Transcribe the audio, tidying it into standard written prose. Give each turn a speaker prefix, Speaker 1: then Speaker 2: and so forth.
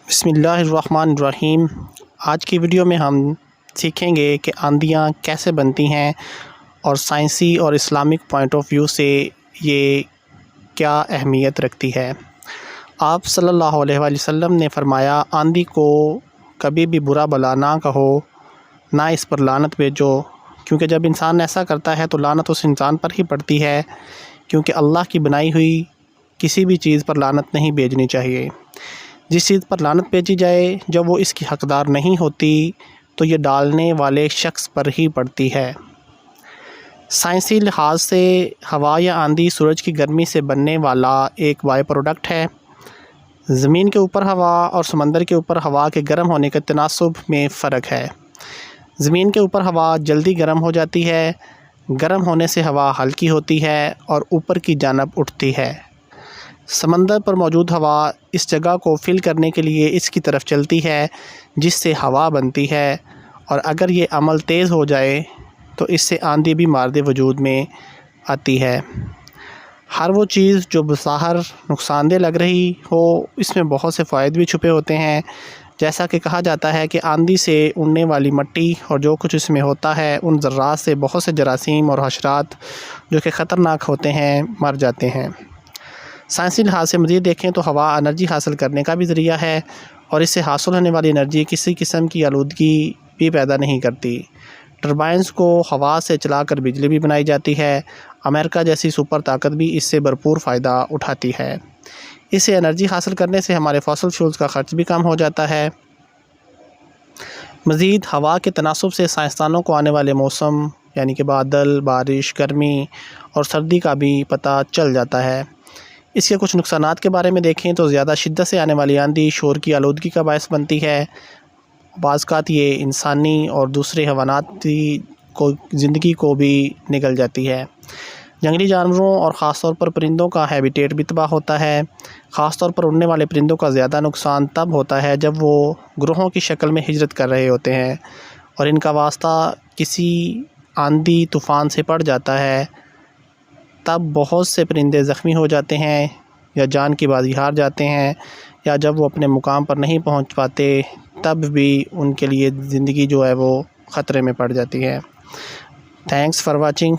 Speaker 1: بسم اللہ الرحمن الرحیم۔ آج کی ویڈیو میں ہم سیکھیں گے کہ آندیاں کیسے بنتی ہیں اور سائنسی اور اسلامک پوائنٹ آف ویو سے یہ کیا اہمیت رکھتی ہے۔ آپ صلی اللہ علیہ وآلہ وسلم نے فرمایا، آندھی کو کبھی بھی برا بلا نہ کہو، نہ اس پر لعنت بھیجو، کیونکہ جب انسان ایسا کرتا ہے تو لعنت اس انسان پر ہی پڑتی ہے، کیونکہ اللہ کی بنائی ہوئی کسی بھی چیز پر لعنت نہیں بھیجنی چاہیے۔ جس چیز پر لعنت بھیجی جائے جب وہ اس کی حقدار نہیں ہوتی تو یہ ڈالنے والے شخص پر ہی پڑتی ہے۔ سائنسی لحاظ سے ہوا یا آندھی سورج کی گرمی سے بننے والا ایک بائی پروڈکٹ ہے۔ زمین کے اوپر ہوا اور سمندر کے اوپر ہوا کے گرم ہونے کے تناسب میں فرق ہے۔ زمین کے اوپر ہوا جلدی گرم ہو جاتی ہے، گرم ہونے سے ہوا ہلکی ہوتی ہے اور اوپر کی جانب اٹھتی ہے۔ سمندر پر موجود ہوا اس جگہ کو فل کرنے کے لیے اس کی طرف چلتی ہے جس سے ہوا بنتی ہے، اور اگر یہ عمل تیز ہو جائے تو اس سے آندھی بھی مارد وجود میں آتی ہے۔ ہر وہ چیز جو بظاہر نقصان دہ لگ رہی ہو، اس میں بہت سے فوائد بھی چھپے ہوتے ہیں۔ جیسا کہ کہا جاتا ہے کہ آندھی سے اڑنے والی مٹی اور جو کچھ اس میں ہوتا ہے، ان ذرات سے بہت سے جراثیم اور حشرات جو کہ خطرناک ہوتے ہیں مر جاتے ہیں۔ سائنسی لحاظ سے مزید دیکھیں تو ہوا انرجی حاصل کرنے کا بھی ذریعہ ہے، اور اس سے حاصل ہونے والی انرجی کسی قسم کی آلودگی بھی پیدا نہیں کرتی۔ ٹربائنز کو ہوا سے چلا کر بجلی بھی بنائی جاتی ہے۔ امریکہ جیسی سپر طاقت بھی اس سے بھرپور فائدہ اٹھاتی ہے۔ اس سے انرجی حاصل کرنے سے ہمارے فاسل فیولز کا خرچ بھی کم ہو جاتا ہے۔ مزید ہوا کے تناسب سے سائنسدانوں کو آنے والے موسم یعنی کہ بادل، بارش، گرمی اور سردی کا بھی پتہ چل جاتا ہے۔ اس کے کچھ نقصانات کے بارے میں دیکھیں تو زیادہ شدت سے آنے والی آندھی شور کی آلودگی کا باعث بنتی ہے۔ بعض اوقات یہ انسانی اور دوسرے حیواناتی زندگی کو بھی نگل جاتی ہے۔ جنگلی جانوروں اور خاص طور پر پرندوں کا ہیبیٹیٹ بھی تباہ ہوتا ہے۔ خاص طور پر اڑنے والے پرندوں کا زیادہ نقصان تب ہوتا ہے جب وہ گروہوں کی شکل میں ہجرت کر رہے ہوتے ہیں اور ان کا واسطہ کسی آندھی طوفان سے پڑ جاتا ہے، تب بہت سے پرندے زخمی ہو جاتے ہیں یا جان کی بازی ہار جاتے ہیں، یا جب وہ اپنے مقام پر نہیں پہنچ پاتے تب بھی ان کے لیے زندگی جو ہے وہ خطرے میں پڑ جاتی ہے۔ Thanks for watching.